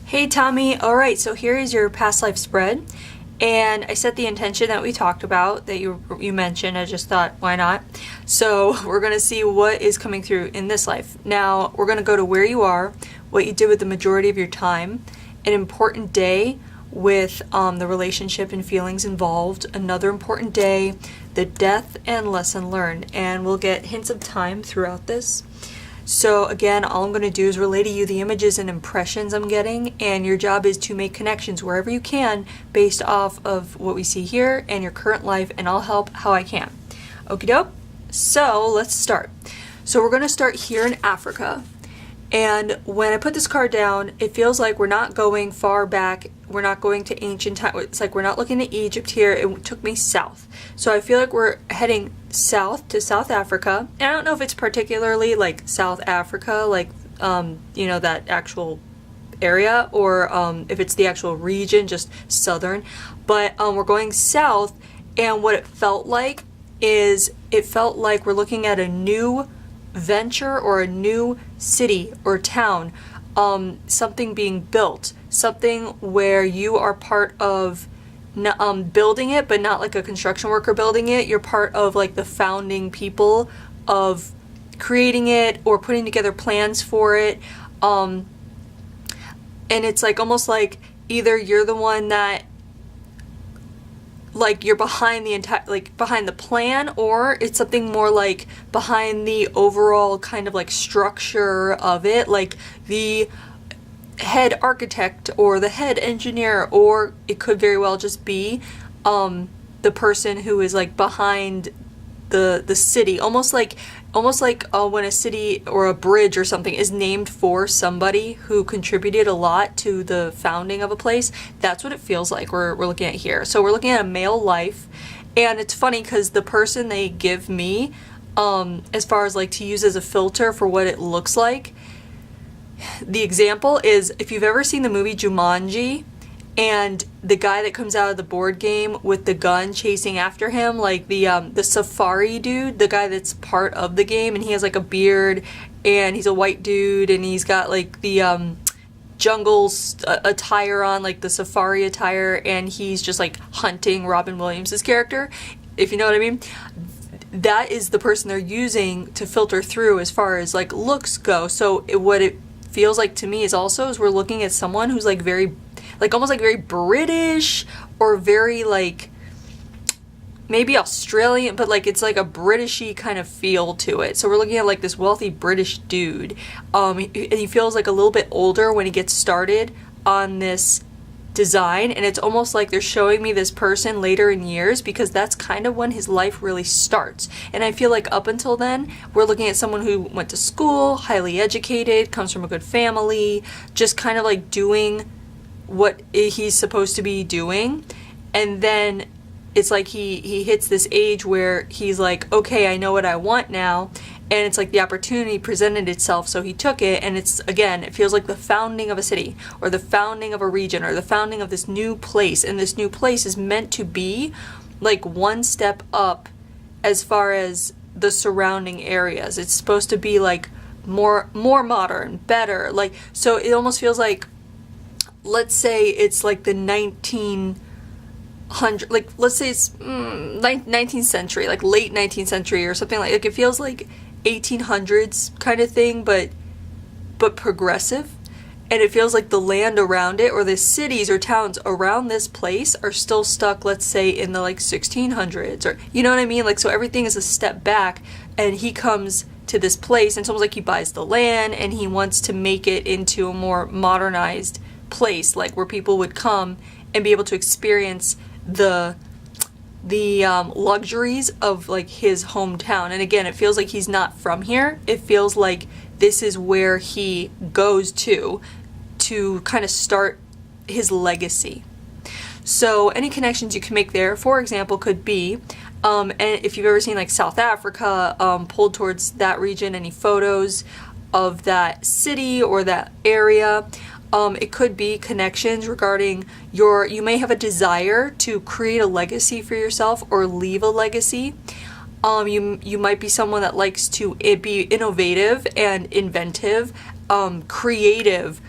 Hey Tommy, alright, so here is your past life spread. And I set the intention that we talked about, that you mentioned. I just thought, why not? So we're going to see what is coming through in this life. Now, we're going to go to where you are, what you did with the majority of your time, an important day with the relationship and feelings involved, another important day, the death, and lesson learned. And we'll get hints of time throughout this. So again, all I'm going to do is relay to you the images and impressions I'm getting, and your job is to make connections wherever you can based off of what we see here and your current life, and I'll help how I can. Okie doke? So let's start. So we're going to start here in Africa. And when I put this card down, it feels like we're not going far back. We're not going to ancient time. It's like we're not looking at Egypt here. It took me south. So I feel like we're heading south to South Africa. And I don't know if it's particularly like South Africa, like, that actual area, or if it's the actual region, just southern. But we're going south, and what it felt like is we're looking at a new venture or a new city or town, something being built, something where you are part of building it, but not like a construction worker building it. You're part of like the founding people of creating it or putting together plans for it, and it's like almost like either you're the one that like you're behind the entire, like behind the plan, or it's something more like behind the overall kind of like structure of it, like the head architect or the head engineer, or it could very well just be the person who is like behind the city, almost like when a city or a bridge or something is named for somebody who contributed a lot to the founding of a place. That's what it feels like we're looking at here. So we're looking at a male life, and it's funny because the person they give me, as far as like to use as a filter for what it looks like, the example is if you've ever seen the movie Jumanji, and the guy that comes out of the board game with the gun chasing after him, like the safari dude, the guy that's part of the game, and he has like a beard, and he's a white dude, and he's got like the jungle attire on, like the safari attire, and he's just like hunting Robin Williams' character, if you know what I mean. That is the person they're using to filter through as far as like looks go. So what it feels like to me is we're looking at someone who's like very, like almost like very British, or very like maybe Australian, but like it's like a Britishy kind of feel to it. So we're looking at like this wealthy British dude, and he feels like a little bit older when he gets started on this design, and it's almost like they're showing me this person later in years, because that's kind of when his life really starts. And I feel like up until then, we're looking at someone who went to school, highly educated, comes from a good family, just kind of like doing what he's supposed to be doing. And then it's like he hits this age where he's like, okay, I know what I want now. And it's like the opportunity presented itself, so he took it. And it's, again, it feels like the founding of a city, or the founding of a region, or the founding of this new place. And this new place is meant to be like one step up as far as the surrounding areas. It's supposed to be like more modern, better. Like, so it almost feels like, let's say it's like the 1900, like let's say it's 19th century, like late 19th century or something, like it feels like 1800s kind of thing, but progressive. And it feels like the land around it, or the cities or towns around this place, are still stuck, let's say, in the like 1600s, or you know what I mean? Like, so everything is a step back, and he comes to this place, and it's almost like he buys the land and he wants to make it into a more modernized place, like where people would come and be able to experience the luxuries of like his hometown. And again, it feels like he's not from here. It feels like this is where he goes to kind of start his legacy. So any connections you can make there, for example, could be, and if you've ever seen like South Africa, pulled towards that region, any photos of that city or that area, it could be connections regarding you may have a desire to create a legacy for yourself or leave a legacy. You might be someone that likes to be innovative and inventive, creative,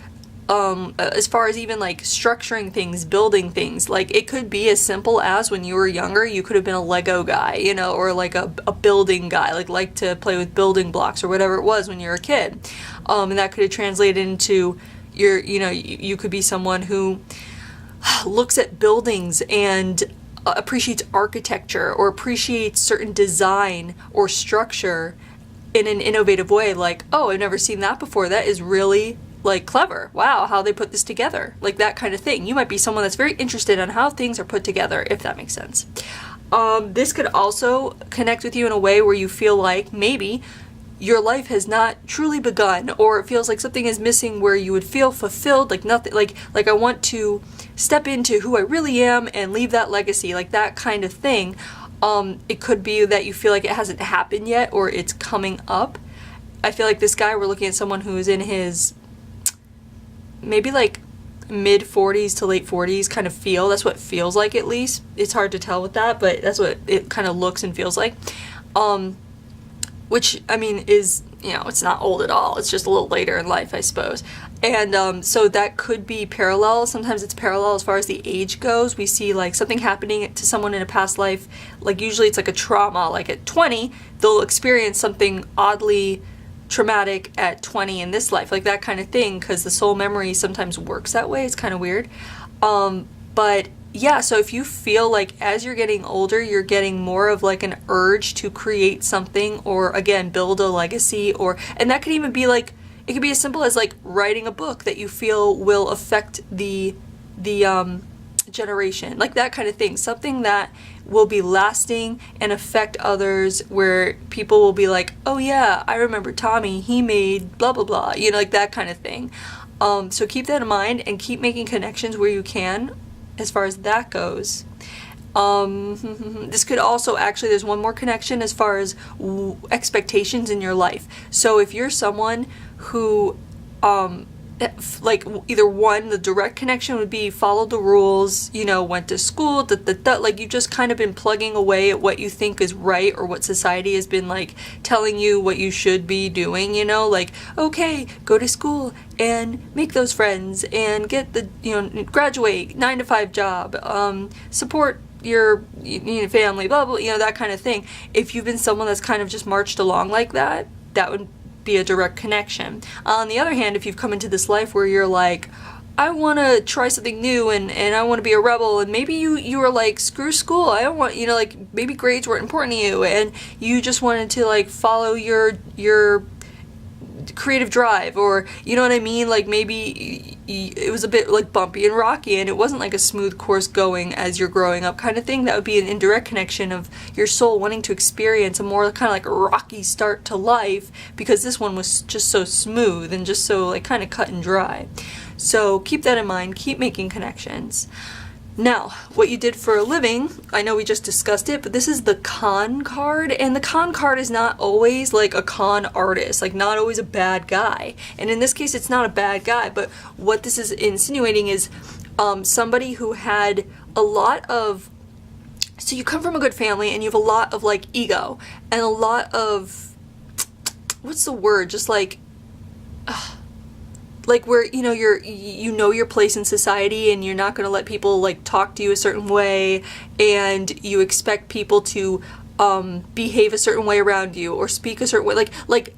as far as even like structuring things, building things. Like it could be as simple as when you were younger, you could have been a Lego guy, you know, or like a building guy, like to play with building blocks or whatever it was when you were a kid. And that could have translated into your, you know, you could be someone who looks at buildings and appreciates architecture or appreciates certain design or structure in an innovative way. Like, oh, I've never seen that before. That is really like clever. Wow, how they put this together. Like that kind of thing. You might be someone that's very interested in how things are put together, if that makes sense. This could also connect with you in a way where you feel like maybe your life has not truly begun, or it feels like something is missing where you would feel fulfilled, like nothing, like I want to step into who I really am and leave that legacy, like that kind of thing. It could be that you feel like it hasn't happened yet, or it's coming up. I feel like this guy, we're looking at someone who's in his maybe like mid 40s to late 40s kind of feel. That's what it feels like, at least. It's hard to tell with that, but that's what it kind of looks and feels like. Which, I mean, is, you know, it's not old at all. It's just a little later in life, I suppose. And so that could be parallel. Sometimes it's parallel as far as the age goes. We see like something happening to someone in a past life. Like usually it's like a trauma. Like at 20, they'll experience something oddly traumatic at 20 in this life, like that kind of thing, because the soul memory sometimes works that way. It's kind of weird. But yeah, so if you feel like as you're getting older, you're getting more of like an urge to create something, or again, build a legacy, and that could even be like, it could be as simple as like writing a book that you feel will affect the generation, like that kind of thing. Something that will be lasting and affect others, where people will be like, oh yeah, I remember Tommy, he made blah blah blah, you know, like that kind of thing. So keep that in mind and keep making connections where you can as far as that goes. This could also, actually, there's one more connection as far as expectations in your life. So if you're someone who like either one, the direct connection would be followed the rules, you know, went to school, like you've just kind of been plugging away at what you think is right, or what society has been like telling you what you should be doing, you know, like, okay, go to school and make those friends and get the, you know, graduate, 9-to-5 job, support your, you know, family, blah blah, you know, that kind of thing. If you've been someone that's kind of just marched along like that, that would be a direct connection. On the other hand, if you've come into this life where you're like, I want to try something new, and I want to be a rebel, and maybe you were like, screw school, I don't want, you know, like maybe grades weren't important to you, and you just wanted to like follow your creative drive, or you know what I mean, like maybe it was a bit like bumpy and rocky, and it wasn't like a smooth course going as you're growing up kind of thing. That would be an indirect connection of your soul wanting to experience a more kind of like rocky start to life, because this one was just so smooth and just so like kind of cut and dry. So keep that in mind, keep making connections. Now, what you did for a living, I know we just discussed it, but this is the con card, and the con card is not always like a con artist, like not always a bad guy. And in this case, it's not a bad guy, but what this is insinuating is somebody who had a lot of, so you come from a good family and you have a lot of like ego and a lot of, what's the word, just like where, you know, you know your place in society, and you're not going to let people like talk to you a certain way, and you expect people to behave a certain way around you or speak a certain way, like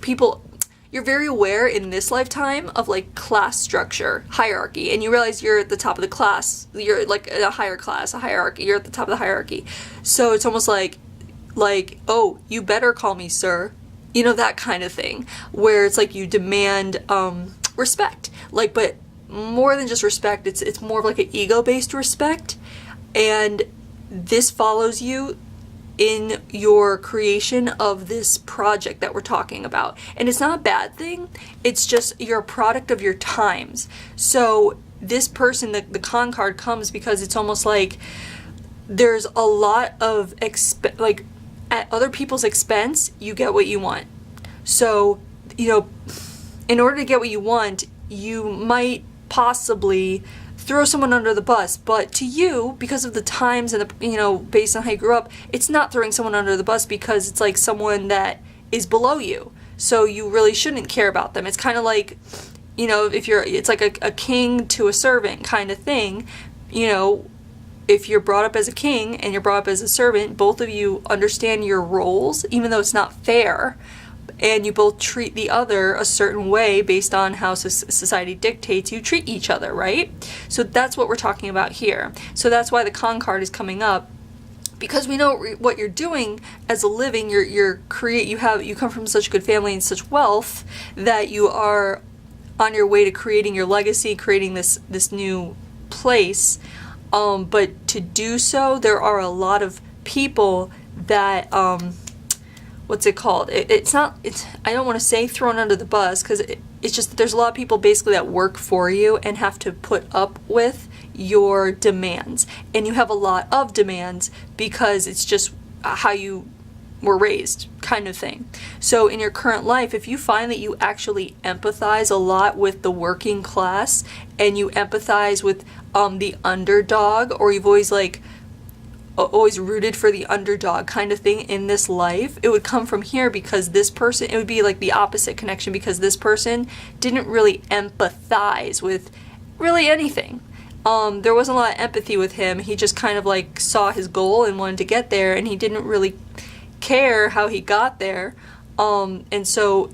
people, you're very aware in this lifetime of like class structure, hierarchy, and you realize you're at the top of the class, you're like in a higher class, a hierarchy, you're at the top of the hierarchy. So it's almost like, oh, you better call me sir. You know, that kind of thing, where it's like you demand respect, like, but more than just respect, it's more of like an ego-based respect, and this follows you in your creation of this project that we're talking about. And it's not a bad thing, it's just you're a product of your times. So this person, the con card comes because it's almost like there's a lot of like, at other people's expense, you get what you want. So, you know, in order to get what you want, you might possibly throw someone under the bus, but to you, because of the times and the, you know, based on how you grew up, it's not throwing someone under the bus, because it's like someone that is below you. So you really shouldn't care about them. It's kind of like, you know, it's like a king to a servant kind of thing. You know, if you're brought up as a king and you're brought up as a servant, both of you understand your roles, even though it's not fair, and you both treat the other a certain way based on how society dictates you treat each other, right? So that's what we're talking about here. So that's why the con card is coming up, because we know what you're doing as a living. You come from such a good family and such wealth that you are on your way to creating your legacy, creating this new place. But to do so, there are a lot of people that, what's it called? I don't want to say thrown under the bus, because it's just that there's a lot of people basically that work for you and have to put up with your demands. And you have a lot of demands because it's just how you were raised, kind of thing. So in your current life, if you find that you actually empathize a lot with the working class, and you empathize with the underdog, or you've always rooted for the underdog kind of thing in this life, it would come from here, because this person, it would be like the opposite connection, because this person didn't really empathize with really anything. There wasn't a lot of empathy with him. He just kind of like saw his goal and wanted to get there, and he didn't really care how he got there. And so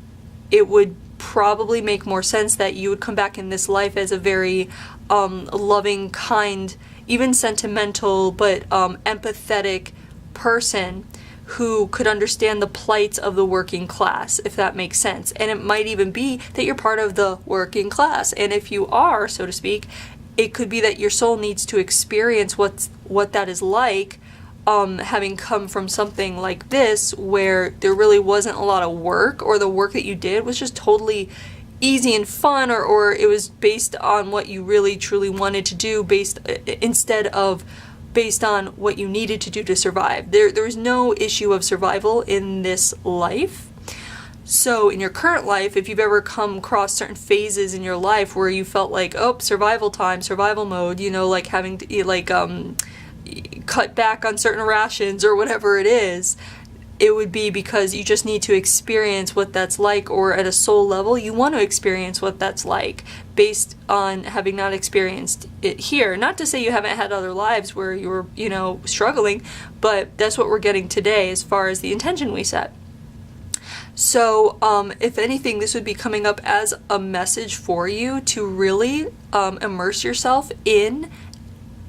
it would probably make more sense that you would come back in this life as a very loving, kind, even sentimental, but empathetic person who could understand the plight of the working class, if that makes sense. And it might even be that you're part of the working class. And if you are, so to speak, it could be that your soul needs to experience what that is like, having come from something like this, where there really wasn't a lot of work, or the work that you did was just totally easy and fun, or it was based on what you really truly wanted to do, instead of based on what you needed to do to survive. There's no issue of survival in this life. So in your current life, if you've ever come across certain phases in your life where you felt like, oh, survival time, survival mode, you know, like having to cut back on certain rations or whatever it is, it would be because you just need to experience what that's like, or at a soul level, you want to experience what that's like based on having not experienced it here. Not to say you haven't had other lives where you were, you know, struggling, but that's what we're getting today as far as the intention we set. So, if anything, this would be coming up as a message for you to really immerse yourself in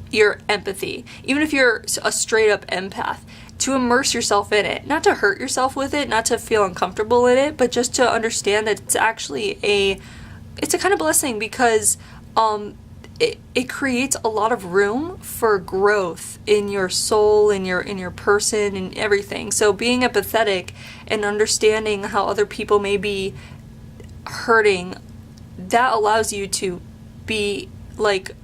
your empathy. Even if you're a straight up empath, to immerse yourself in it, not to hurt yourself with it, not to feel uncomfortable in it, but just to understand that it's actually it's a kind of blessing, because it creates a lot of room for growth in your soul, in your person, and everything. So being empathetic and understanding how other people may be hurting, that allows you to be like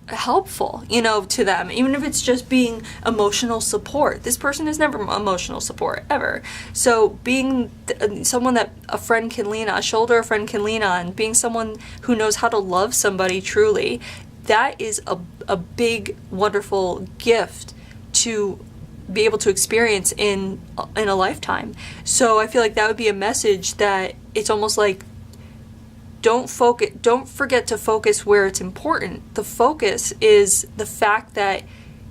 helpful, you know, to them, even if it's just being emotional support. This person is never emotional support, ever. So being someone that a friend can lean on, a shoulder a friend can lean on, being someone who knows how to love somebody truly, that is a big, wonderful gift to be able to experience in a lifetime. So I feel like that would be a message that it's almost like, don't forget to focus where it's important. The focus is the fact that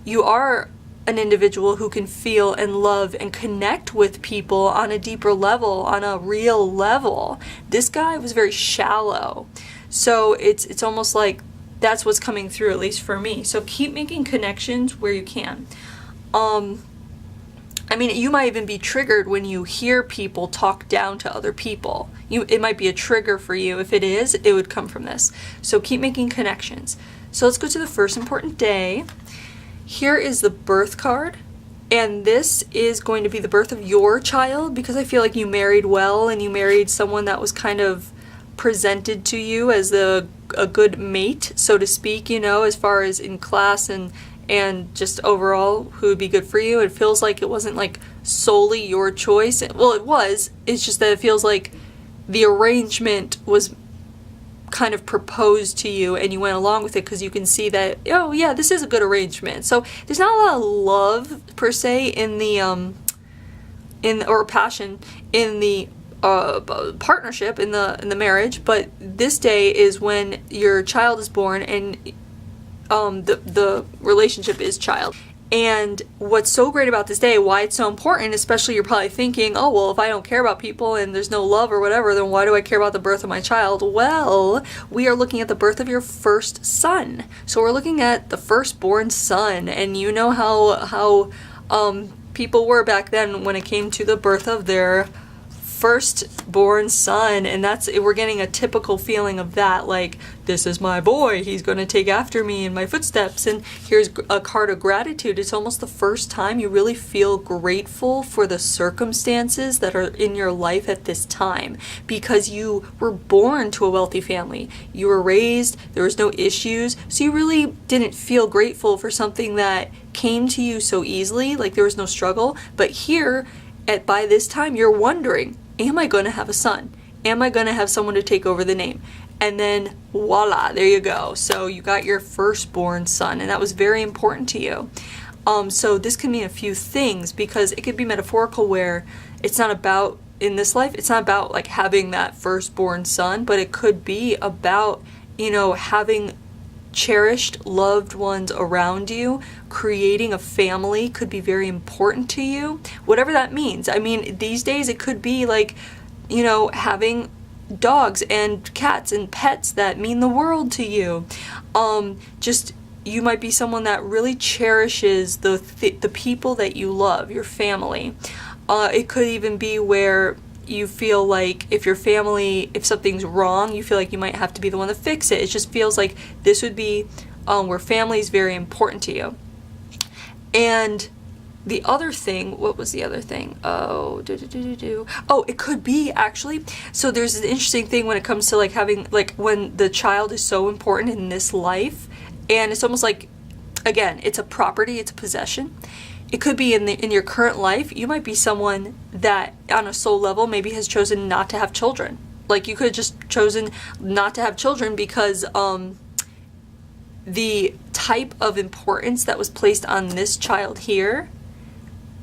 you are an individual who can feel and love and connect with people on a deeper level, on a real level. This guy was very shallow. So it's almost like that's what's coming through, at least for me. So keep making connections where you can. I mean, you might even be triggered when you hear people talk down to other people. It might be a trigger for you. If it is, it would come from this. So keep making connections. So let's go to the first important day. Here is the birth card. And this is going to be the birth of your child, because I feel like you married well, and you married someone that was kind of presented to you as a good mate, so to speak, you know, as far as in class and just overall who would be good for you. It feels like it wasn't like solely your choice. Well, it was. It's just that it feels like the arrangement was kind of proposed to you and you went along with it because you can see that, oh yeah, this is a good arrangement. So there's not a lot of love per se in the or passion in the partnership in the marriage, but this day is when your child is born and the relationship is child. And what's so great about this day, why it's so important, especially you're probably thinking, oh, well, if I don't care about people and there's no love or whatever, then why do I care about the birth of my child? Well, we are looking at the birth of your first son. So we're looking at the firstborn son, and you know how people were back then when it came to the birth of their firstborn son, and we're getting a typical feeling of that, like, this is my boy, he's going to take after me in my footsteps. And here's a card of gratitude. It's almost the first time you really feel grateful for the circumstances that are in your life at this time, because you were born to a wealthy family, you were raised, there was no issues, so you really didn't feel grateful for something that came to you so easily, like there was no struggle. But here, by this time, you're wondering, am I going to have a son? Am I going to have someone to take over the name? And then voila, there you go. So you got your firstborn son, and that was very important to you. So this can mean a few things, because it could be metaphorical, where it's not about, in this life, it's not about like having that firstborn son, but it could be about, having cherished loved ones around you. Creating a family could be very important to you, whatever that means. I mean, these days it could be like, having dogs and cats and pets that mean the world to you. You might be someone that really cherishes the people that you love, your family. It could even be where you feel like if something's wrong, you feel like you might have to be the one to fix it. It just feels like this would be where family is very important to you. And the other thing, what was the other thing? Oh, it could be, actually. So there's an interesting thing when it comes to like having, like, when the child is so important in this life, and it's almost like, again, it's a property, it's a possession. It could be in your current life, you might be someone that on a soul level maybe has chosen not to have children. Like, you could have just chosen not to have children because the type of importance that was placed on this child here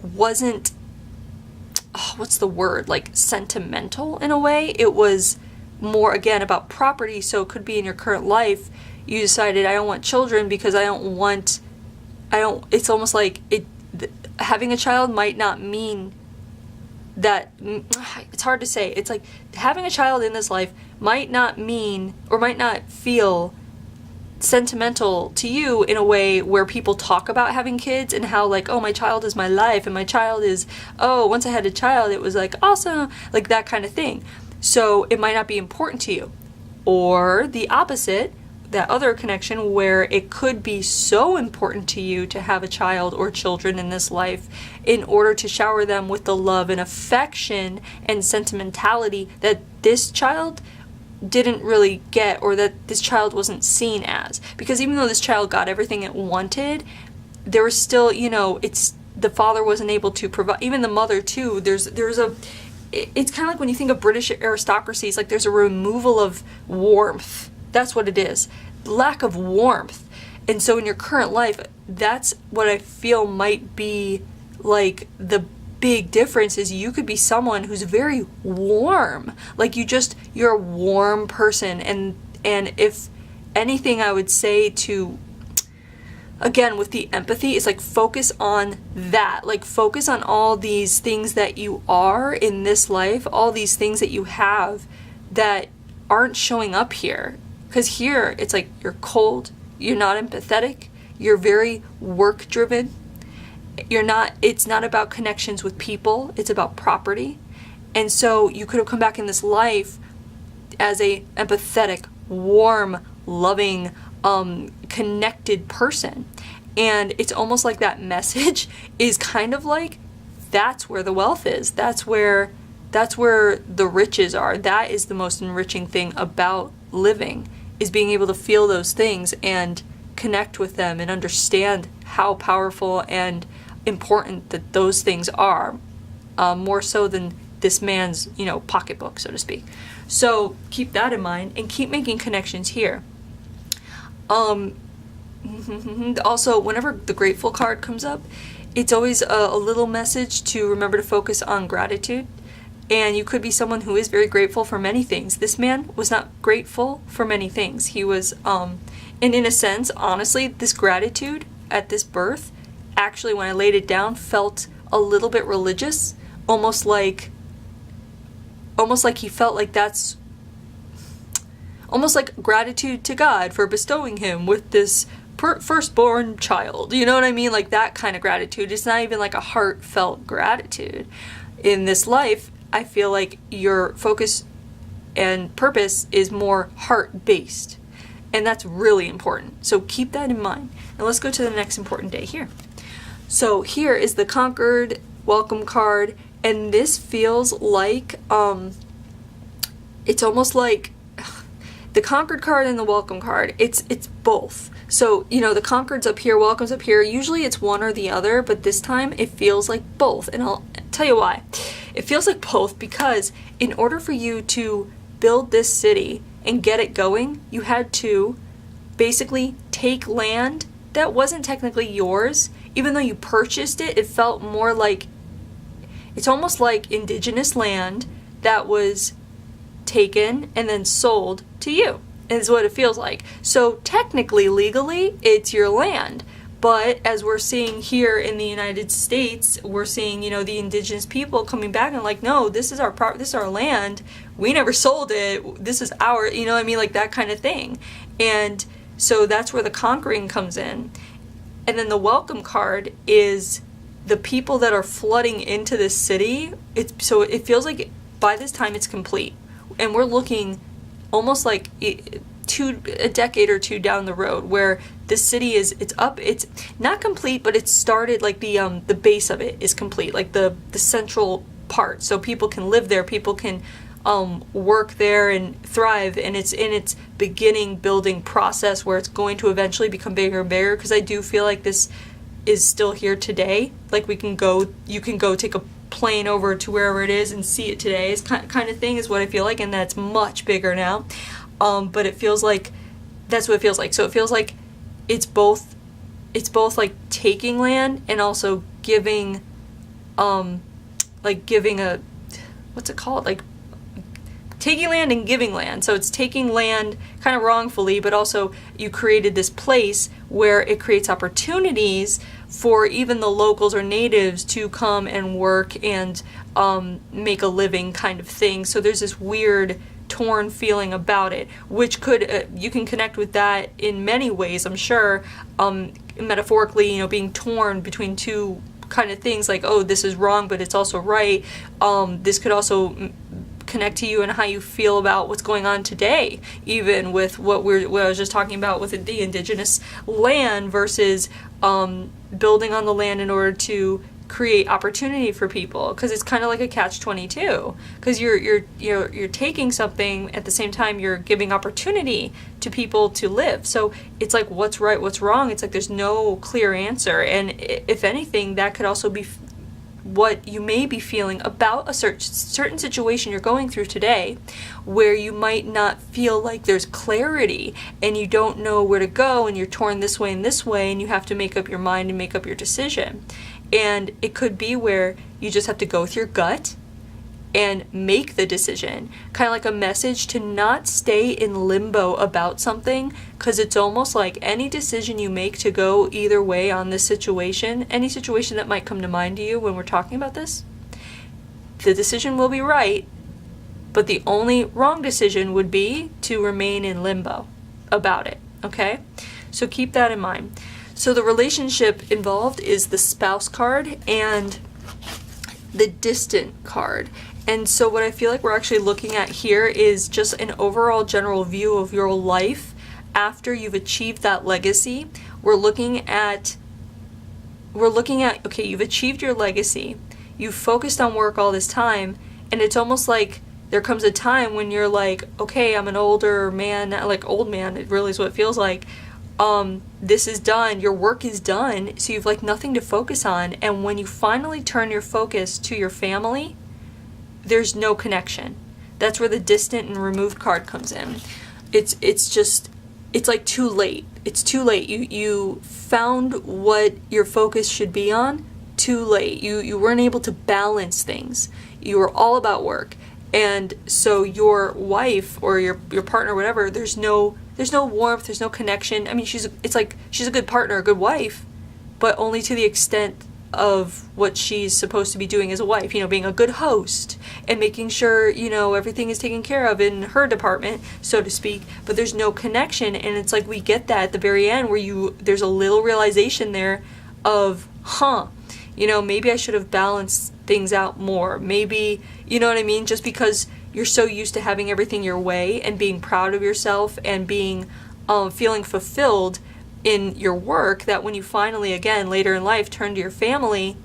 wasn't, what's the word, like sentimental in a way. It was more, again, about property. So it could be in your current life, you decided, I don't want children because it's almost like having a child might not mean that, it's hard to say. It's like having a child in this life might not mean, or might not feel sentimental to you in a way where people talk about having kids and how, like, oh, my child is my life, and my child is, oh, once I had a child it was like awesome, like that kind of thing. So it might not be important to you. Or the opposite, that other connection where it could be so important to you to have a child or children in this life in order to shower them with the love and affection and sentimentality that this child didn't really get, or that this child wasn't seen as. Because even though this child got everything it wanted, there was still, the father wasn't able to provide, even the mother too. It's kind of like when you think of British aristocracy, it's like there's a removal of warmth. That's what it is. Lack of warmth. And so in your current life, that's what I feel might be like the big difference, is you could be someone who's very warm. Like you're a warm person. And if anything, I would say to, again, with the empathy, is like focus on that. Like focus on all these things that you are in this life, all these things that you have that aren't showing up here. Because here, it's like you're cold, you're not empathetic, you're very work-driven. It's not about connections with people, it's about property. And so you could have come back in this life as a empathetic, warm, loving, connected person. And it's almost like that message is kind of like, that's where the wealth is. That's where the riches are. That is the most enriching thing about living, is being able to feel those things and connect with them and understand how powerful and important that those things are, more so than this man's, pocketbook, so to speak. So keep that in mind and keep making connections here. Also, whenever the grateful card comes up, it's always a little message to remember to focus on gratitude. And you could be someone who is very grateful for many things. This man was not grateful for many things. He was, and in a sense, honestly, this gratitude at this birth, actually, when I laid it down, felt a little bit religious, almost like he felt like that's almost like gratitude to God for bestowing him with this firstborn child. You know what I mean? Like that kind of gratitude. It's not even like a heartfelt gratitude. In this life, I feel like your focus and purpose is more heart-based. And that's really important. So keep that in mind. And let's go to the next important day here. So here is the Conquered welcome card. And this feels like, it's almost like the Conquered card and the welcome card. It's both. So, you know, the Conquered's up here, welcome's up here. Usually it's one or the other, but this time it feels like both. And I'll tell you why. It feels like both because in order for you to build this city and get it going, you had to basically take land that wasn't technically yours. Even though you purchased it, it felt more like, it's almost like indigenous land that was taken and then sold to you, is what it feels like. So technically, legally, it's your land. But as we're seeing here in the United States, we're seeing, you know, the indigenous people coming back and like, no, this is our this is our land. We never sold it. This is our, you know what I mean? Like that kind of thing. And so that's where the conquering comes in. And then the welcome card is the people that are flooding into this city. So it feels like by this time it's complete. And we're looking almost like a decade or two down the road where this city it's not complete, but it's started, like the base of it is complete, like the central part, so people can live there, people can work there and thrive, and it's in its beginning building process where it's going to eventually become bigger and bigger, because I do feel like this is still here today. Like you can go take a plane over to wherever it is and see it today, is kind of thing, is what I feel like, and that's much bigger now. But it feels like that's what it feels like. So it feels like it's both like taking land and also giving giving a, what's it called, like taking land and giving land. So it's taking land kind of wrongfully, but also you created this place where it creates opportunities for even the locals or natives to come and work and make a living kind of thing. So there's this weird torn feeling about it, which could you can connect with that in many ways, I'm sure, metaphorically, you know, being torn between two kind of things, like, oh, this is wrong but it's also right. This could also connect to you and how you feel about what's going on today, even with what I was just talking about with the indigenous land versus building on the land in order to create opportunity for people, because it's kind of like a catch-22, because you're taking something, at the same time you're giving opportunity to people to live. So it's like, what's right, what's wrong? It's like there's no clear answer. And if anything, that could also be what you may be feeling about a certain situation you're going through today, where you might not feel like there's clarity and you don't know where to go, and you're torn this way and this way, and you have to make up your mind and make up your decision. And it could be where you just have to go with your gut and make the decision, kind of like a message to not stay in limbo about something, because it's almost like any decision you make to go either way on this situation, any situation that might come to mind to you when we're talking about this, the decision will be right, but the only wrong decision would be to remain in limbo about it, okay? So keep that in mind. So the relationship involved is the spouse card and the distant card. And so what I feel like we're actually looking at here is just an overall general view of your life after you've achieved that legacy. We're looking at, okay, you've achieved your legacy, you've focused on work all this time, and it's almost like there comes a time when you're like, okay, I'm an older man, like old man, it really is what it feels like. This is done, your work is done, so you've like nothing to focus on. And when you finally turn your focus to your family, there's no connection. That's where the distant and removed card comes in. It's like too late. It's too late. You found what your focus should be on too late. You weren't able to balance things. You are all about work. And so your wife or your partner, whatever, there's no warmth, there's no connection. I mean, it's like she's a good partner, a good wife, but only to the extent of what she's supposed to be doing as a wife, being a good host and making sure, everything is taken care of in her department, so to speak, but there's no connection. And it's like we get that at the very end where there's a little realization there of, maybe I should have balanced things out more. Maybe, you know what I mean? Just because you're so used to having everything your way and being proud of yourself and being, feeling fulfilled in your work, that when you finally, again, later in life, turn to your family,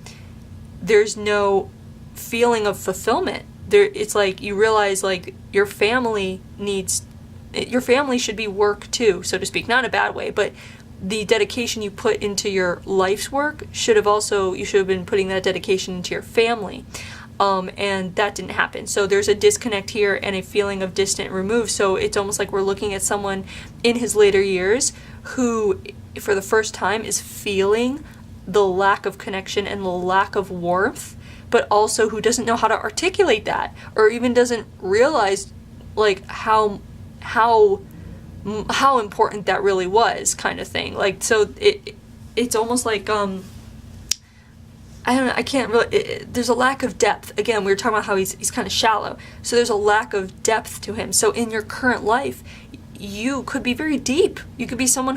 there's no feeling of fulfillment. It's like you realize, like, your family should be work too, so to speak. Not in a bad way, but the dedication you put into your life's work you should have been putting that dedication into your family. And that didn't happen. So there's a disconnect here and a feeling of distant remove. So it's almost like we're looking at someone in his later years who, for the first time, is feeling the lack of connection and the lack of warmth, but also who doesn't know how to articulate that, or even doesn't realize, like, how important that really was, kind of thing. Like, so it's almost like, I don't know, I can't really, there's a lack of depth. Again, we were talking about how he's kind of shallow. So there's a lack of depth to him. So in your current life, you could be very deep. You could be someone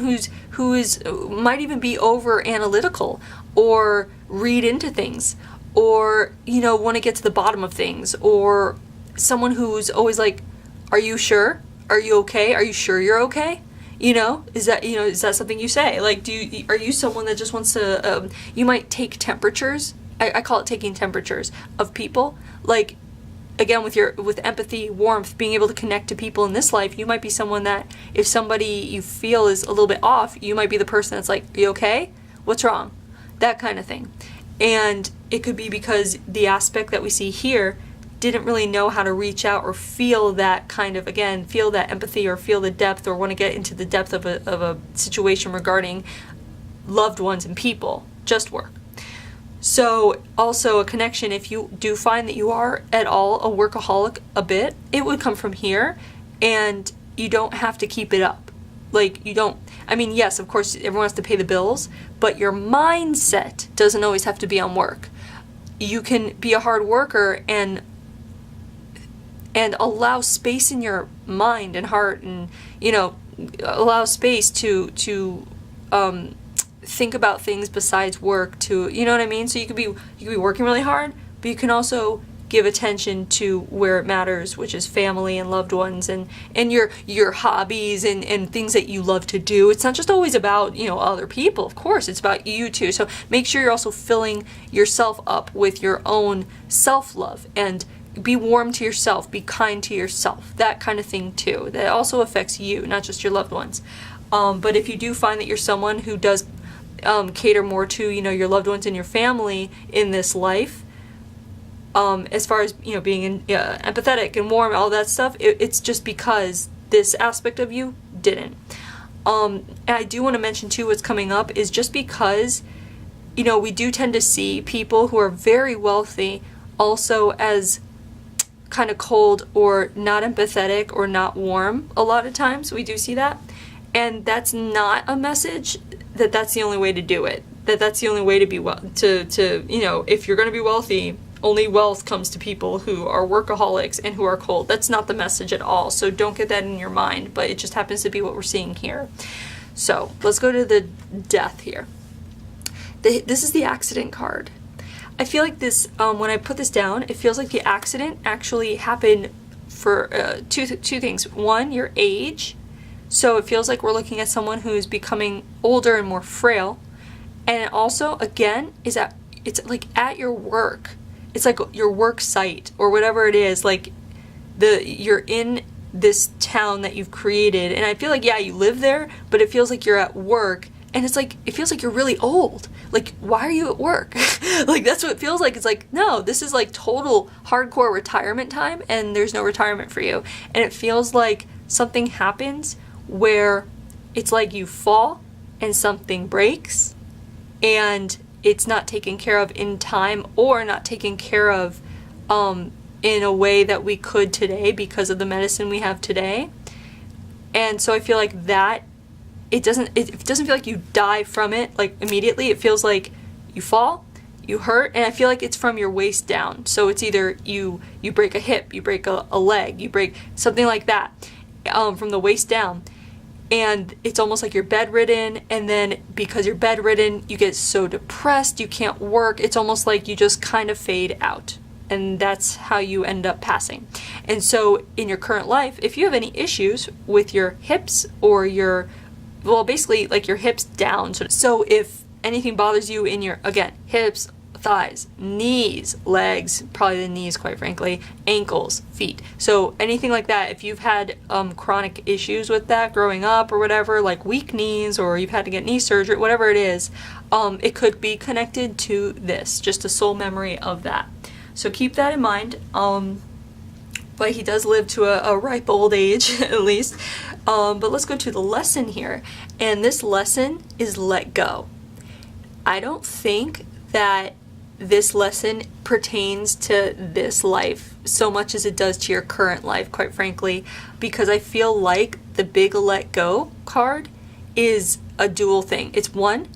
who is might even be over analytical, or read into things, or, want to get to the bottom of things, or someone who's always like, are you sure? Are you okay? Are you sure you're okay? Is that something you say? Like, are you someone that just wants to, you might take temperatures. I call it taking temperatures of people. Like, again, with empathy, warmth, being able to connect to people in this life, you might be someone that if somebody you feel is a little bit off, you might be the person that's like, are you okay? What's wrong? That kind of thing. And it could be because the aspect that we see here didn't really know how to reach out or feel that kind of, again, feel that empathy or feel the depth or want to get into the depth of a situation regarding loved ones and people, just work. So also a connection, if you do find that you are at all a workaholic a bit, it would come from here, and you don't have to keep it up. Like, yes, of course, everyone has to pay the bills, but your mindset doesn't always have to be on work. You can be a hard worker and allow space in your mind and heart, and allow space to think about things besides work, to, you know what I mean? So you could be working really hard, but you can also give attention to where it matters, which is family and loved ones, and your hobbies and things that you love to do. It's not just always about, other people, of course, it's about you too. So make sure you're also filling yourself up with your own self-love, and be warm to yourself, be kind to yourself, that kind of thing too. That also affects you, not just your loved ones. But if you do find that you're someone who does cater more to, your loved ones and your family in this life, as far as, being empathetic and warm, all that stuff, it's just because this aspect of you didn't. And I do want to mention too, what's coming up is just because, we do tend to see people who are very wealthy also as kind of cold or not empathetic or not warm. A lot of times we do see that, and that's not a message that that's the only way to do it, that's the only way to be if you're going to be wealthy, only wealth comes to people who are workaholics and who are cold. That's not the message at all, so don't get that in your mind, but it just happens to be what we're seeing here. So let's go to the death here. This is the accident card. I feel like this, when I put this down, it feels like the accident actually happened for two things. One, your age. So it feels like we're looking at someone who's becoming older and more frail. And it also, again, it's like at your work. It's like your work site or whatever it is. Like you're in this town that you've created. And I feel like, yeah, you live there, but it feels like you're at work. And it's like, it feels like you're really old. Like, why are you at work? Like, that's what it feels like. It's like, no, this is like total hardcore retirement time, and there's no retirement for you. And it feels like something happens where it's like you fall and something breaks, and it's not taken care of in time, or not taken care of in a way that we could today because of the medicine we have today. And so I feel like that it doesn't feel like you die from it like immediately. It feels like you fall, you hurt, and I feel like it's from your waist down. So it's either you break a hip, you break a leg, you break something like that, from the waist down. And it's almost like you're bedridden, and then because you're bedridden, you get so depressed, you can't work. It's almost like you just kind of fade out. And that's how you end up passing. And so in your current life, if you have any issues with your hips or basically like your hips down. So if anything bothers you in your, again, hips, thighs, knees, legs, probably the knees, quite frankly, ankles, feet. So anything like that, if you've had chronic issues with that growing up or whatever, like weak knees, or you've had to get knee surgery, whatever it is, it could be connected to this, just a soul memory of that. So keep that in mind. But he does live to a ripe old age, at least. But let's go to the lesson here. And this lesson is let go. I don't think that this lesson pertains to this life so much as it does to your current life, quite frankly, because I feel like the big let go card is a dual thing. It's one,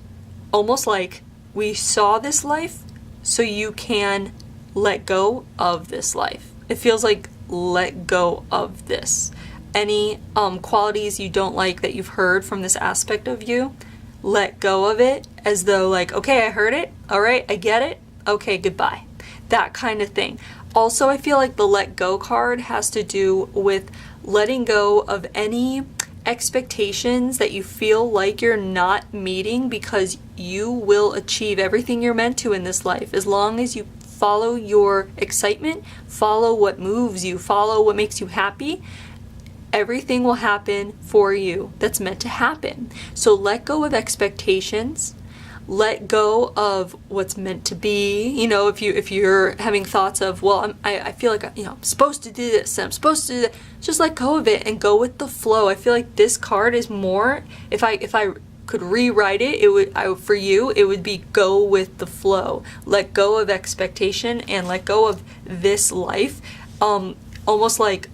almost like we saw this life so you can let go of this life. It feels like let go of this. Any qualities you don't like that you've heard from this aspect of you, let go of it, as though like, okay, I heard it, all right, I get it, okay, goodbye. That kind of thing. Also, I feel like the let go card has to do with letting go of any expectations that you feel like you're not meeting, because you will achieve everything you're meant to in this life as long as you follow your excitement, follow what moves you, follow what makes you happy. Everything will happen for you that's meant to happen. So let go of expectations. Let go of what's meant to be. You know, if you're having thoughts of, well, I feel like I'm supposed to do this, and I'm supposed to do that. Just let go of it and go with the flow. I feel like this card is more. If I could rewrite it, for you it would be go with the flow. Let go of expectation and let go of this life. Almost like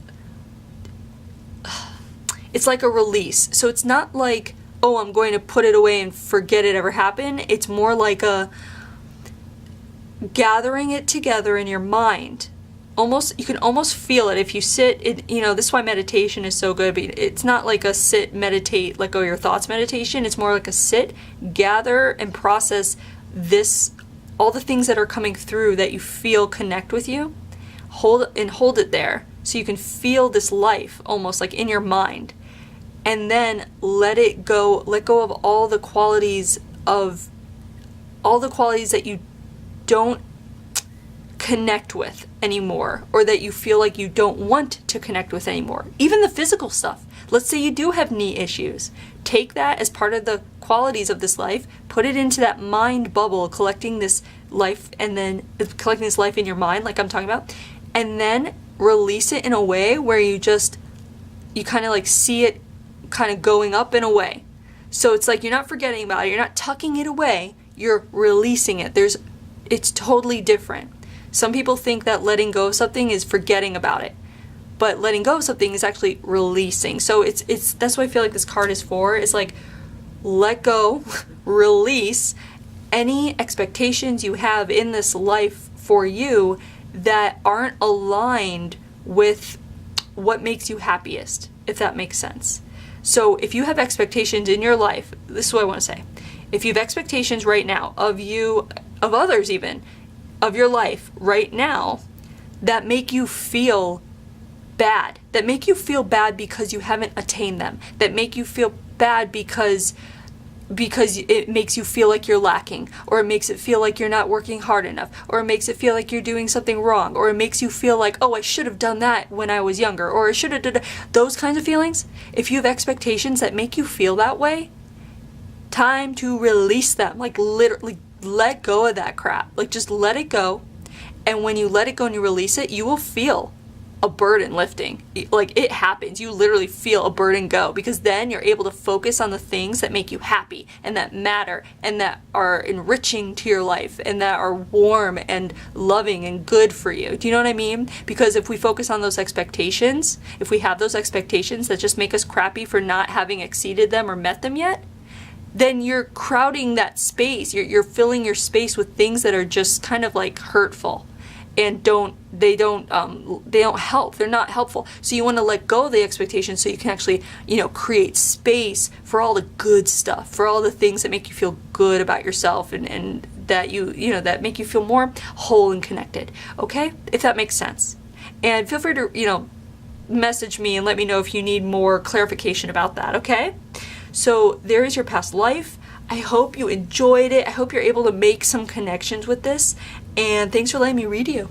it's like a release. So it's not like, oh, I'm going to put it away and forget it ever happened. It's more like a gathering it together in your mind. Almost, you can almost feel it if you sit. This is why meditation is so good. But it's not like a sit, meditate, let go of your thoughts meditation. It's more like a sit, gather, and process this, all the things that are coming through that you feel connect with you. Hold it there, so you can feel this life almost like in your mind. And then let it go, let go of all the qualities that you don't connect with anymore, or that you feel like you don't want to connect with anymore. Even the physical stuff. Let's say you do have knee issues. Take that as part of the qualities of this life, put it into that mind bubble, collecting this life, and then collecting this life in your mind, like I'm talking about, and then release it in a way where you kind of like see it kind of going up and away. So it's like you're not forgetting about it, you're not tucking it away, you're releasing it. It's totally different. Some people think that letting go of something is forgetting about it, but letting go of something is actually releasing. So it's that's what I feel like this card is for. It's like let go, release any expectations you have in this life for you that aren't aligned with what makes you happiest, if that makes sense. So if you have expectations in your life, this is what I want to say. If you have expectations right now of you, of others even, of your life right now, that make you feel bad, because you haven't attained them, that make you feel bad because it makes you feel like you're lacking, or it makes it feel like you're not working hard enough, or it makes it feel like you're doing something wrong, or it makes you feel like, oh, I should have done that when I was younger, or I should have done those kinds of feelings. If you have expectations that make you feel that way, time to release them. Like literally let go of that crap. Like just let it go. And when you let it go and you release it, you will feel a burden lifting. Like, it happens. You literally feel a burden go, because then you're able to focus on the things that make you happy and that matter and that are enriching to your life and that are warm and loving and good for you. Do you know what I mean? Because if we focus on those expectations, if we have those expectations that just make us crappy for not having exceeded them or met them yet, then you're crowding that space. You're filling your space with things that are just kind of like hurtful and they don't help. They're not helpful. So you want to let go of the expectations so you can actually, create space for all the good stuff, for all the things that make you feel good about yourself and that that make you feel more whole and connected. Okay? If that makes sense. And feel free to, message me and let me know if you need more clarification about that, okay? So there is your past life. I hope you enjoyed it. I hope you're able to make some connections with this. And thanks for letting me read you.